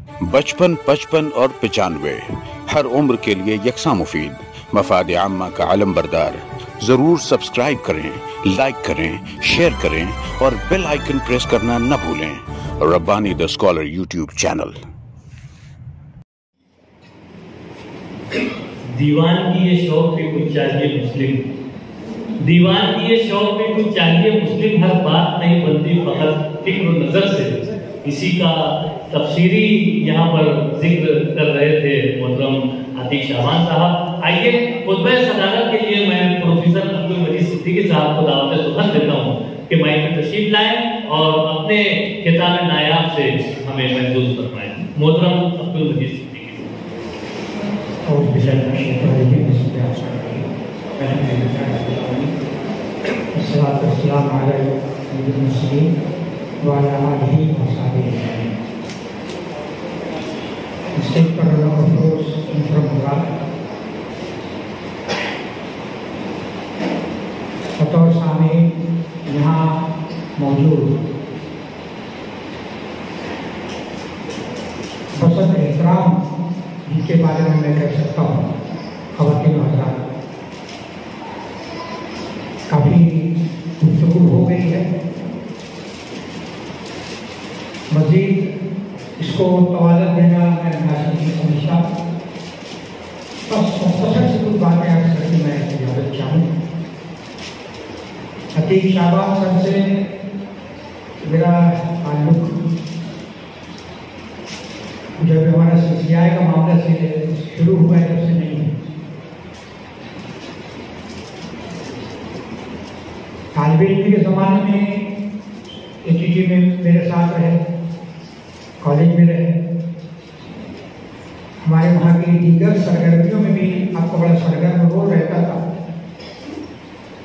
55, 55 और 95 हर उम्र के लिए यकसा मुफीद, मफाद आम्मा का आलम बरदार। जरूर सब्सक्राइब करें, लाइक करें, शेयर करें और बेल आइकन प्रेस करना न भूलें। Rabbani the scholar YouTube channel. दीवान की ये शौक पे कुछ चाहिए मुस्लिम, दीवान की ये शौक पे कुछ चाहिए मुस्लिम, हर बात नहीं बनती फकत फिक्र नजर से। इसी का तफसीरी यहाँ पर जिक्र कर रहे थे मोहतरम आतिक शाबान साहब। आइए खुतबा सदारत के लिए मैं प्रोफेसर अब्दुल मजीद सिद्दीकी साहब को दावत सुखन देता हूँ कि माइक में तशरीफ लाएं और अपने खिताब नायाब से हमें महसूस फरमाएं। मोहतरम अब्दुल मजीद सिद्दीकी। बतौर सामने यहाँ मौजूद बसत एहतराम जिनके बारे में मैं कह सकता हूँ, ख़वातीन हज़रात, काफ़ी गुफ्तगू हो गई है। मज़ीद इसको तवाज़ुन देना मैं मुनासिब नहीं समझता। बस मुख्तसर से कुछ बातें अर्ज़ करके मैं इजाज़त चाहूँ। आतिक शाबान सर से मेरा ताल्लुक जब हमारा CCI का मामला से शुरू हुआ है तब से नहीं है। तालिब इल्म के ज़माने में ATT में मेरे साथ रहे, कॉलेज में रहे, हमारे वहाँ की दीगर सरगर्मियों में भी आपको बड़ा सरगर्म रोल रहता था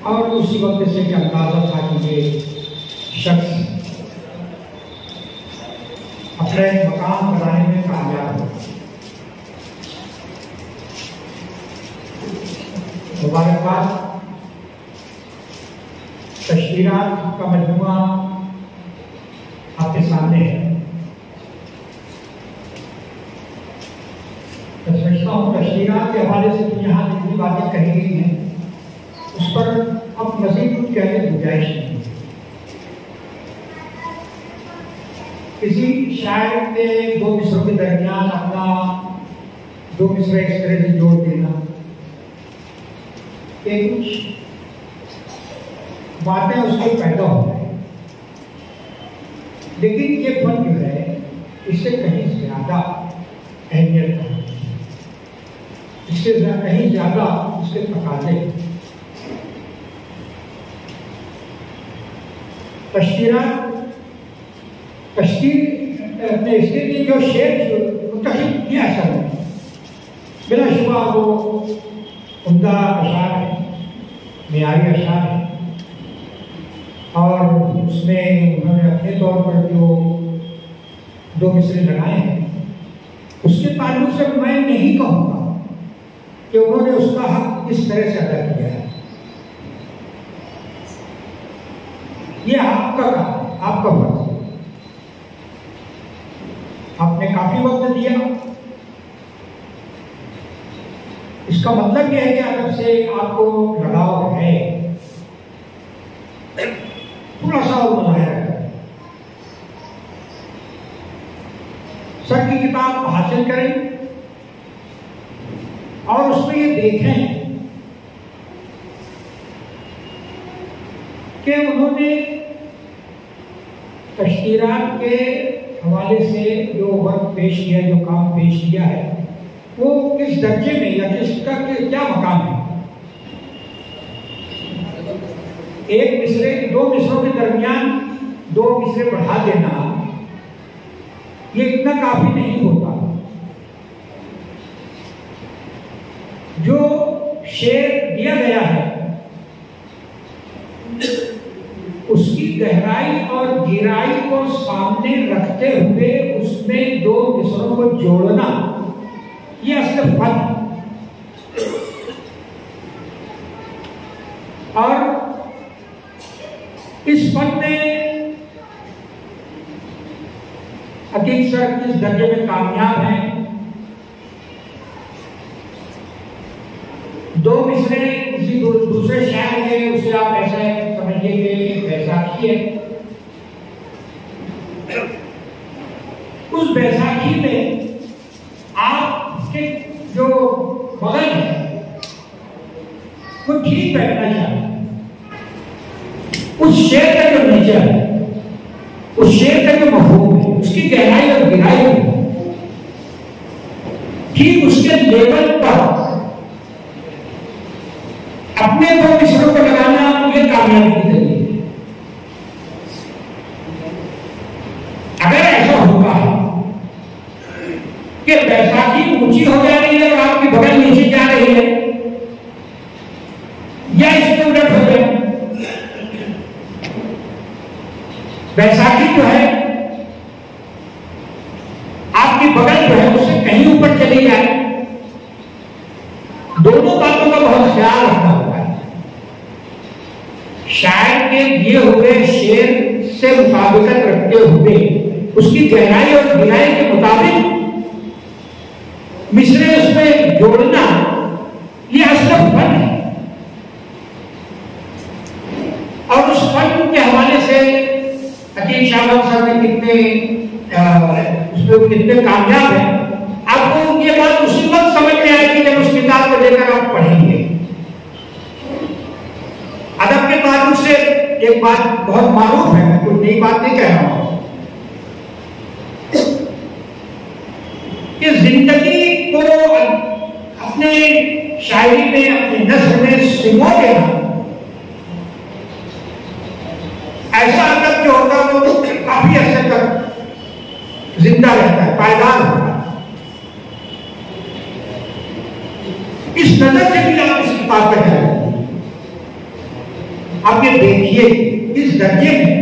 और उसी वक्त से क्या अंदाजा था कि ये शख्स अपने मकाम बनाने में कामयाब हो। मुबारकबाद। तशरीहात का मजमूआ आपके सामने है। मैं समझता हूँ तशरीहात के हवाले से जो यहाँ जितनी बातें कही गई हैं उस पर अब मज़ीद कुछ कहने की गुंजाइश नहीं। किसी शायर ने दो मिसरों के दरमियान अपना दो मिसरे इस तरह से जोड़ देना कि कुछ बातें उसमें पैदा हो जाए, लेकिन ये फन जो है इससे कहीं ज्यादा अहमियत है, इससे कहीं ज्यादा उसके तकाज़े। इसके लिए जो शेर मुंतखब किया सर बिला शुबा वो उम्दा अशार है, मेयारी अशार है और उसमें उन्होंने अपने तौर पर जो दो मिसरे लगाए हैं उसके ताल्लुक से मैं नहीं कहूँगा कि उन्होंने उसका हक इस तरह से अदा किया है। ये आपका काम, आपका फर्ज। आपने काफी वक्त दिया, इसका मतलब यह है कि अदब से आपको लगाव है, थोड़ा सा और मुजाहिरा करें। सर की किताब हासिल करें और उसमें ये देखें कि उन्होंने तशरीहात के हवाले से जो वर्क पेश किया, जो काम पेश किया है, वो किस दर्जे में या किसका क्या मकाम है। एक मिसरे दो मिसरों के दरमियान दो मिसरे बढ़ा देना ये इतना काफी नहीं होता। जो शेर दिया गया है उसकी गहराई और गहराई को सामने रखते हुए उसमें दो मिसरों को जोड़ना ये असल फन। और इस फन में अकील सर किस दर्जे में कामयाब हैं। दो मिसरे किसी दूसरे शायर के, उसे आप ऐसे समझिए कि बैसाखी है। उस बैसाखी में आपके जो बगल है वो ठीक बैठना चाहिए। उस शेर का जो नेचर है, उस शेर का जो मफहूम है, उसकी गहराई और गहराई ठीक उसके लेवल पर अपने दो मिसरों को लगाना ये कामयाबी की तरीके है। अगर ऐसा होगा कि बैसाखी ऊंची हो जा रही है और आपकी बगल नीचे जा रही है, या इसके उलट हो जाए, बैसाखी जो है आपकी बगल जो है उससे कहीं ऊपर चली जाए, दोनों बातों का बहुत ख्याल रखना होगा। शायर के दिए हुए शेर से मुताबिकत रखते हुए उसकी गहराई और गहराई के मुताबिक मिसरे उसमें जोड़ना, ये असल फन है। और उस फन के हवाले से हकीम शाहबाज साहब ने उसमें कितने कामयाब है, आपको ये बात उसी वक्त समझ में आएगी जब उस किताब को लेकर आप पढ़ेंगे। अदब के ताल्लुक से एक बात बहुत मारूफ है, मैं कोई नई बात नहीं कह रहा हूं, कि जिंदगी को अपने शायरी में, अपने नस्ल में सिमो देना, ऐसा अदब जो होता है वो काफी अर्से तक जिंदा रहता है, पायदार होता है। इस नजर से भी आप इस किताब पर जाएंगे। आप ये देखिए इस दर्जे में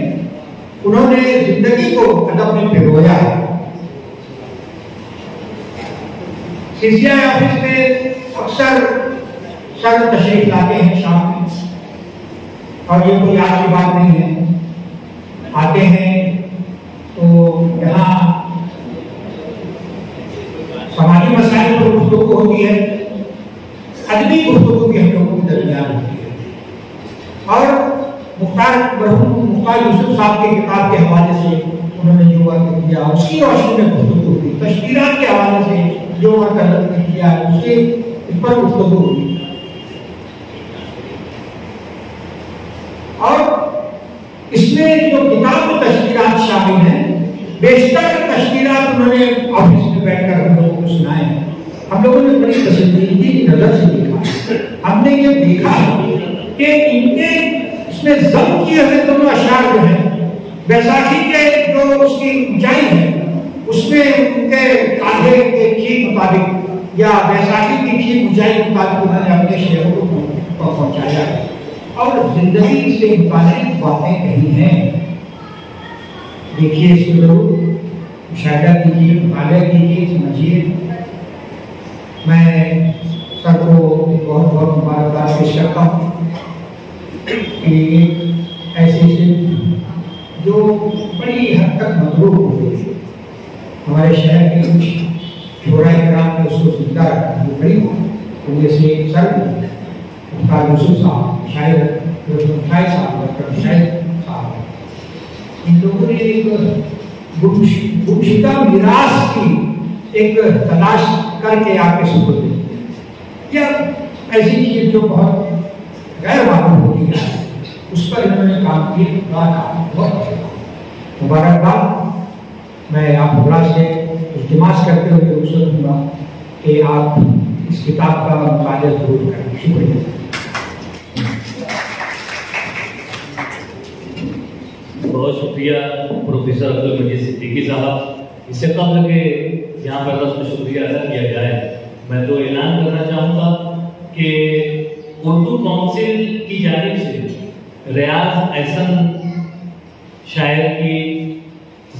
उन्होंने जिंदगी को अदब में पिरोया है। सीसीआई ऑफिस में अक्सर सर तशरीफ लाते हैं शाम में, और ये कोई आज की बात नहीं है। आते हैं तो यहाँ समाजी मसाइल पर गुफ्तगू होती है, अदबी गुफ्तगू भी हम लोगों के दरमियान होती है। और मुख्तार यूसुफ साहब के किताब के हवाले से उन्होंने जो वर्क किया उसकी रोशनी में गुफ्तगू हुई, तशकीलात के हवाले से जो वर्क किया उसके इस पर गुफ्तगू हुई। और इसमें जो किताब में तशकीलात शामिल हैं, बेशतर तशकीलात उन्होंने ऑफिस में बैठकर हम लोगों को सुनाए हैं। हम लोगों ने बड़ी पसंदीदगी की नजर से देखा। हमने ये देखा कि इनके इसमें जब्त किए हुए दोनों अशार जो हैं, बैसाखी के जो उसकी ऊंचाई है उसमें उनके कांधे के ठीक मुताबिक या बैसाखी की ठीक ऊंचाई के मुताबिक उन्होंने अपने शेरों को पहुंचाया है और जिंदगी से मुताबिक बातें कही हैं। देखिए इसको जरूर मुशाहिदा कीजिए, मुताला कीजिए, समझिए। मैं सर को बहुत बहुत मुबारकबाद पेश करता हूँ कि ऐसे जो बड़ी हद तक मजबूत हो गई हमारे शहर के कुछ शोरा कराम ने उसको जिंदा रखा, जो बड़ी उनमें से सर मुख्तार यूसुफ साहब, शायद साहब, इन लोगों ने एक गुमशुदा मिरास की एक तलाश करके आपके सुपुर्द दी, या ऐसी चीज जो बहुत गैर मालूम होती है उस पर इन्होंने काम किए। बहुत मुबारकबाद। मैं आप हमरा से इल्तिमास करते हुए रुखसत दूंगा कि आप इस किताब का मुताला जरूर करें। शुक्रिया। बहुत शुक्रिया प्रोफेसर अब्दुल मजीद सिद्दीकी साहब। इससे कबल के यहाँ पर रस्म शुक्रिया अदा किया जाए, मैं तो ऐलान करना चाहूँगा कि उर्दू काउंसिल की जानिब से रियाज एहसन शायर की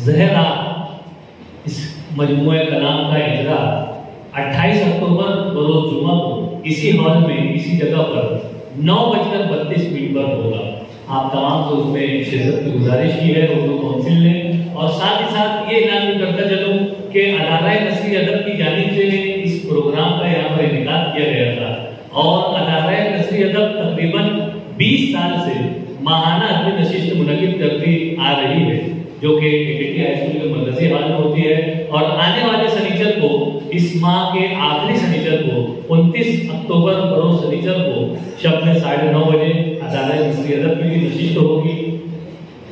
ज़हरा इस मजमूए कलाम का इजरा 28 अक्टूबर बरोज़ जुमा को इसी हॉल में, इसी जगह पर 9:32 पर होगा। आप तमाम से उसमें शिरकत की गुजारिश की है उर्दू काउंसिल ने, और साथ ही साथ ये ऐलान करता चलूँ के अदारा नसरी अदब की जानिब से इस प्रोग्राम का यहाँ पर इनेकाद किया गया था और अदारा नसरी अदब तकरीबन 20 साल से माहाना अदबी नशिस्त मुनक़िद करती आ रही है, जो कि केकेटी हाई स्कूल के मरकजी हॉल में होती है। और आने वाले शनिचर को, इस माह के आखिरी शनिचर को 29 अक्टूबर बरोज शनिचर को शब में 9:30 बजे अदारा नसरी अदब की नशिस्त होगी।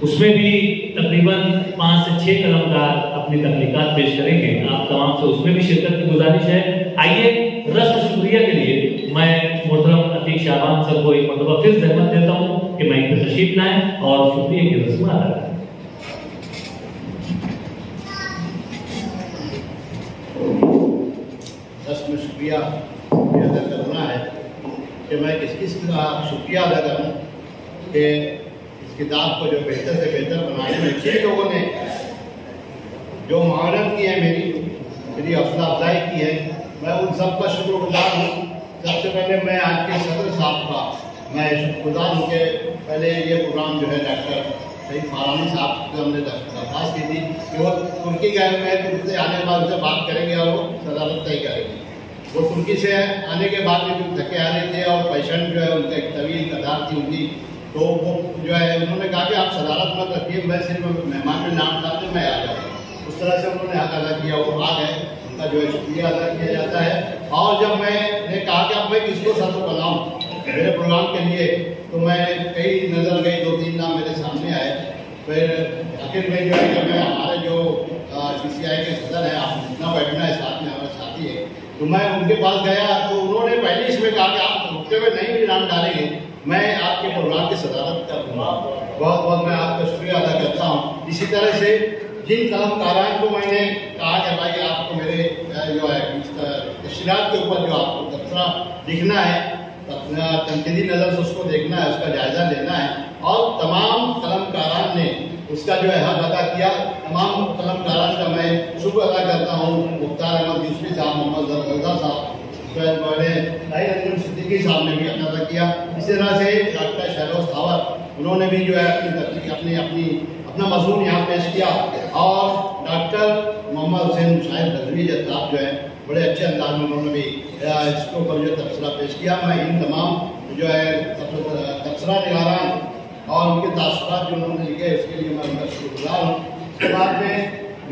उसमें भी तकरीबन 5 से 6 कलमकार अपनी तख्लीकात पेश करेंगे। आप तमाम से उसमें भी शिरकत की गुजारिश है। आइए रस्म शुक्रिया के लिए मैं मोहतरम अतीक शाबान सर को एक मरतबा फिर ज़हमत देता हूँ कि माइक पर तशरीफ लाएं और शुक्रिया की रस्म अदा करें। रस्म शुक्रिया अदा करना है कि मैं किसका शुक्रिया अदा करूँ कि इस किताब को जो बेहतर से बेहतर बनाने में जिन लोगों ने जो मुआवनत की है, मेरी हौसला अफजाई की है, मैं उन सब का शुक्रगुजार हूँ। सबसे पहले मैं आज के सदर साहब का मैं शुक्रगुजार हूँ कि पहले ये प्रोग्राम जो है डॉक्टर सईद फारानी साहब से हमने दरख्वास्त की थी कि वो तुर्की गए हुए हैं, तुर्की से आने के बाद उनसे बात करेंगे और वो सदारत तय करेंगे। वो तुर्की से आने के बाद भी थके आ रहे थे और पेशेंट जो है उनका एक तवील कतार थी उनकी, तो वो जो है उन्होंने कहा कि आप सदारत मत रखिए, मैं सिर्फ मेहमान में नाम डालते मैं आ जाऊँगा। उस तरह से उन्होंने हक अदा किया, वो आ गए, उनका जो है शुक्रिया अदा किया जाता है। और जब मैंने कहा कि अब मैं किसको सदर बनाऊँ मेरे प्रोग्राम के लिए, तो मैं कई नज़र गई, 2-3 नाम मेरे सामने आए। फिर आखिर में जो है कि मैं हमारे जो CCI के सदर हैं, आप जितना बैठना है साथ में हमारे साथी है, तो मैं उनके पास गया तो उन्होंने पहले इसमें कहा कि आप रुकते हुए नहीं भी नाम डालेंगे, मैं आपके प्रोग्राम की सदारत करूँगा। बहुत बहुत मैं आपका शुक्रिया अदा करता हूँ। इसी तरह से जिन कलमकारान को मैंने कहा कि भाई आपको मेरे जो है तशरीहात के ऊपर जो आपको तबसरा लिखना है, तनकीदी नज़र से उसको देखना है, उसका जायज़ा लेना है, और तमाम कलमकारान ने उसका जो है हक अदा किया। तमाम कलमकारान का मैं शुक्र अदा करता हूँ। मुख्तार अहमद यूसुफी साहब, मोहम्मद रज़ा साहब, सिद्दीकी साहब ने भी अदा किया। इसी तरह से डॉक्टर शहरोज खावर, उन्होंने भी जो है अपना मज़मून यहाँ पेश किया। और डॉक्टर मोहम्मद हुसैन शाहिद रज़वी साहब जो है बड़े अच्छे अंदाज में उन्होंने भी इसके ऊपर जो तबसरा पेश किया। मैं इन तमाम जो है तबसरा निगारान और उनके तासुरात जो उन्होंने लिखे उसके लिए मैं उनका शुक्रगुजार हूँ। उसके बाद में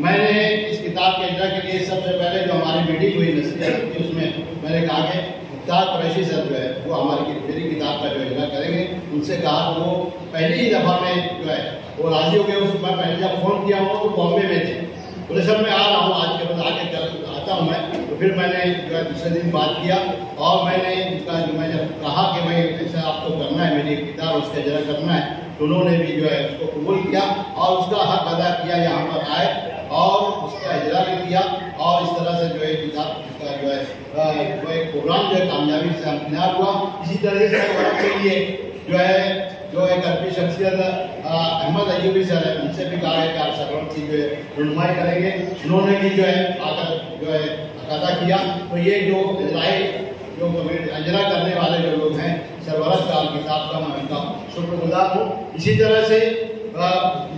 मैंने इस किताब के इजरा के लिए सबसे पहले जो हमारी मीटिंग हुई नसरी अदब की, उसमें मैंने कहा कि मुख्तार कुरैशी सर जो है वो मेरी किताब का जो इजरा करेंगे। उनसे कहा तो वो पहली ही दफ़ा में जो है वो राज़ी हो गए। उसके बाद मैंने जब फ़ोन किया वो तो बॉम्बे में थे, बोले सर मैं आ रहा हूँ, आज के बाद आके कल आता हूँ मैं। तो फिर मैंने जो है दूसरे दिन बात किया और मैंने उनका जो मैं जब कहा कि भाई ऐसा आपको करना है, मेरी किताब उसका इजरा करना है, तो उन्होंने भी जो है उसको कबूल किया और उसका हक अदा किया, यहाँ पर आए और उसका इजरा भी किया। और इस तरह से जो है किताब का जो है वो एक प्रोग्राम जो है कामयाबी से हमकिनार हुआ। इसी तरह से के लिए जो एक अरबी शख्सियत अहमद अयूबी सर है, उनसे भी कहा है कि आप सरवरत की जो है रुनमाई करेंगे। उन्होंने भी जो है आकर जो है अदा किया। तो ये जो अजरा करने वाले जो लोग हैं, सरवरत का किताब का मैं उनका शुक्रगुजार हूँ। इसी तरह से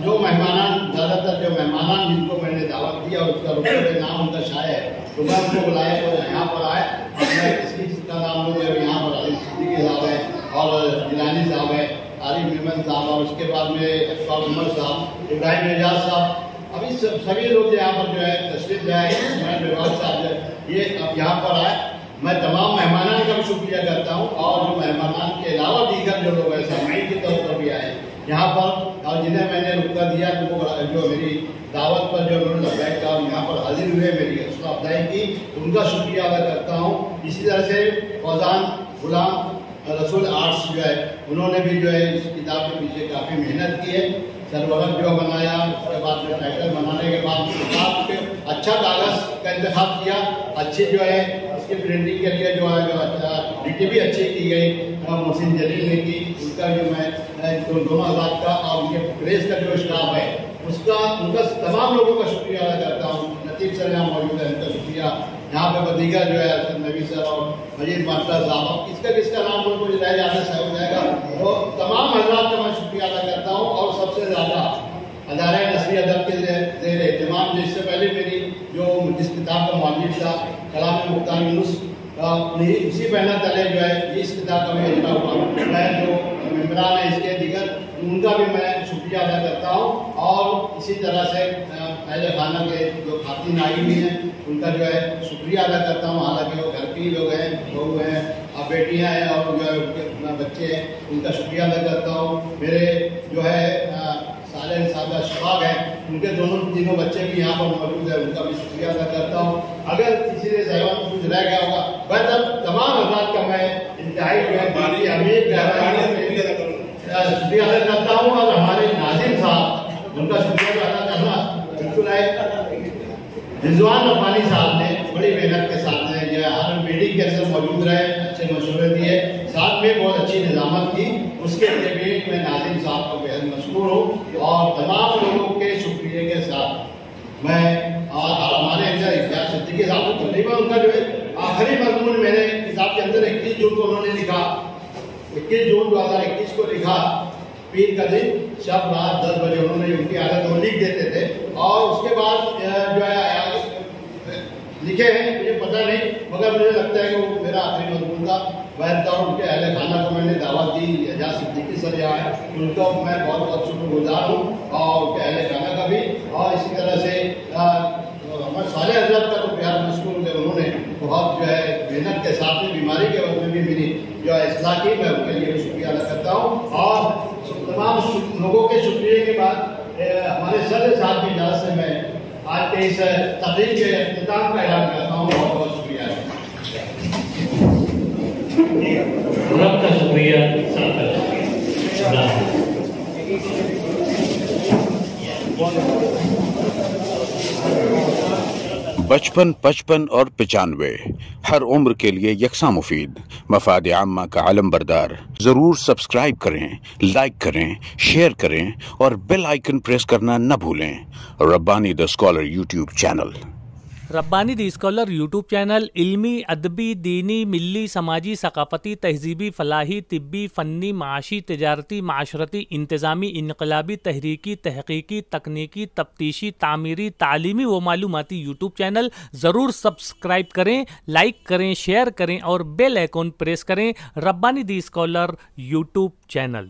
जो मेहमान, ज़्यादातर जो मेहमान जिनको मैंने दावत दी और उसका रुपये नाम उनका शाये है, तो मैं उनको बुलाया तो यहाँ पर आए। और मैं किसका नाम लोग यहाँ पर अली सिद्दीकी साहब है और जिलानी साहब है, आरिफ मेमन साहब, और उसके बाद में अशफाक उमर साहब, इब्राहिम एजाज साहब, अभी सभी लोग यहाँ पर जो है तशरीफ लाए, साहब जो ये अब यहाँ पर आए। मैं तमाम मेहमानान का भी शुक्रिया करता हूँ और जो मेहमानान के अलावा दीगर जो लोग हैं सामाई के तौर पर भी आए यहाँ पर और जिन्हें मैंने रुका दिया, तो वो जो मेरी दावत पर जो उन्होंने लब्बैक कहा और यहाँ पर हाजिर हुए, मेरी हौसला अफजाई की, उनका शुक्रिया अदा करता हूँ। इसी तरह से फौजान गुलाम रसूल आर्ट्स जो है उन्होंने भी जो है इस किताब के पीछे काफ़ी मेहनत की है। सरवरक जो बनाया, उसके बाद में टाइटल बनाने के बाद किताब के अच्छा कागज़ का इंतखाब किया, अच्छी जो है उसकी प्रिंटिंग के लिए जो है ड्यूटी भी अच्छी की गई, मोहसिन जलील ने की, उनका जो मैं दोनों आज़ाद का और उनके प्रेस का जो स्टाफ है उनका तमाम लोगों का शुक्रिया अदा करता हूँ। नतीब सर यहाँ मौजूद है, उनका शुक्रिया। यहाँ पे बदीगर जो है असद नबी सर और मजीद मास्टर साहब, अब किसका नाम उनको रह जाने से हो जाएगा, तो तमाम हजरात का मैं शुक्रिया अदा करता हूँ। और सबसे ज़्यादा अदारा नसरी अदब के ज़ेर एहतमाम, जिससे पहले मेरी जो किताब का मौलिक था कलाम मुख्तार यूनुस, उसी बैनर तले जो है इस किताब का भी अजरा हुआ। मैं जो मेम्बरान है इसके दीगर उनका भी मैं शुक्रिया अदा करता हूँ और इसी तरह से अहले खाना के जो खातिन आई हुई हैं उनका जो है शुक्रिया अदा करता हूँ। हालांकि वो घर के लोग हैं, बहू हैं, अब बेटियाँ हैं और जो है उनके बच्चे हैं, उनका शुक्रिया अदा करता हूँ। मेरे जो है साले सादा शबाब हैं, उनके तीनों बच्चे भी यहाँ पर मौजूद है, उनका भी शुक्रिया अदा करता हूँ। अगर किसी ने सहवान कुछ रह गया होगा बस अब तमाम हजरात का मैं इंतहाई जो है शुक्रिया अदा करता हूँ। और हमारे नाजिम साहब उनका शुक्रिया अदा करना बिल्कुल है। रिजवान रब्बानी साहब ने बड़ी मेहनत के साथ में जो है हर मीटिंग के अंदर मौजूद रहे, अच्छे मशवरे दिए, साथ में बहुत अच्छी निजामत की, उसके लिए भी मैं नाजिम साहब को बेहद मशहूर हूँ। और तमाम लोगों के शुक्रिया के साथ मैं और हमारे अंदर इख्तियार सिद्दीकी साहब को तकरीबन उनका जो है आखिरी मजमून मेरे किताब के अंदर 21 जून को उन्होंने लिखा, 21 जून 2021 को लिखा, पीर का दिन शब रात 10 बजे उन्होंने उनकी आदत वो लिख देते थे। और उसके बाद जो है लिखे हैं मुझे पता नहीं, मगर मुझे लगता है कि वो मेरा आखिरी मजमून था। वह और उनके अहले खाना को मैंने दावत दी, एजाज सिद्दीकी सर यहाँ है, उनका मैं बहुत बहुत शुक्रगुजार हूँ और उनके अहले खाना का भी। और इसी तरह से हमारे साले हजरत का तो प्यार मशहूर है, उन्होंने बहुत जो है मेहनत के साथ में बीमारी के वक्त में भी मेरी जो है इस्लाह की, मैं उनके लिए भी शुक्रिया अदा करता हूँ। और तमाम लोगों के शुक्रिया के बाद हमारे सर साहब की इजाज़त से मैं आज के इस तकरीर के इख्तिताम का ऐलान करता हूँ। बहुत बहुत शुक्रिया। सबका शुक्रिया, सबका शुक्रिया। बचपन, 55 और 95 हर उम्र के लिए यकसां मुफीद, मफाद आम्मा का आलम बरदार। जरूर सब्सक्राइब करें, लाइक करें, शेयर करें और बेल आइकन प्रेस करना न भूलें। Rabbani the scholar YouTube channel. Rabbani the scholar YouTube channel इल्मी, अदबी, दीनी, मिली, समाजी, सकाफती, तहजीबी, फलाही, तिब्बी, फ़न्नी, माशी, तिजारती, माशरती, इंतज़ामी, इनकलाबी, तहरीकी, तहकीकी, तकनीकी, तफ्तीशी, तामीरी, तालीमी व मालूमाती यूट्यूब चैनल ज़रूर सब्सक्राइब करें, लाइक करें, शेयर करें और बेल आइकन प्रेस करें। Rabbani the scholar YouTube channel.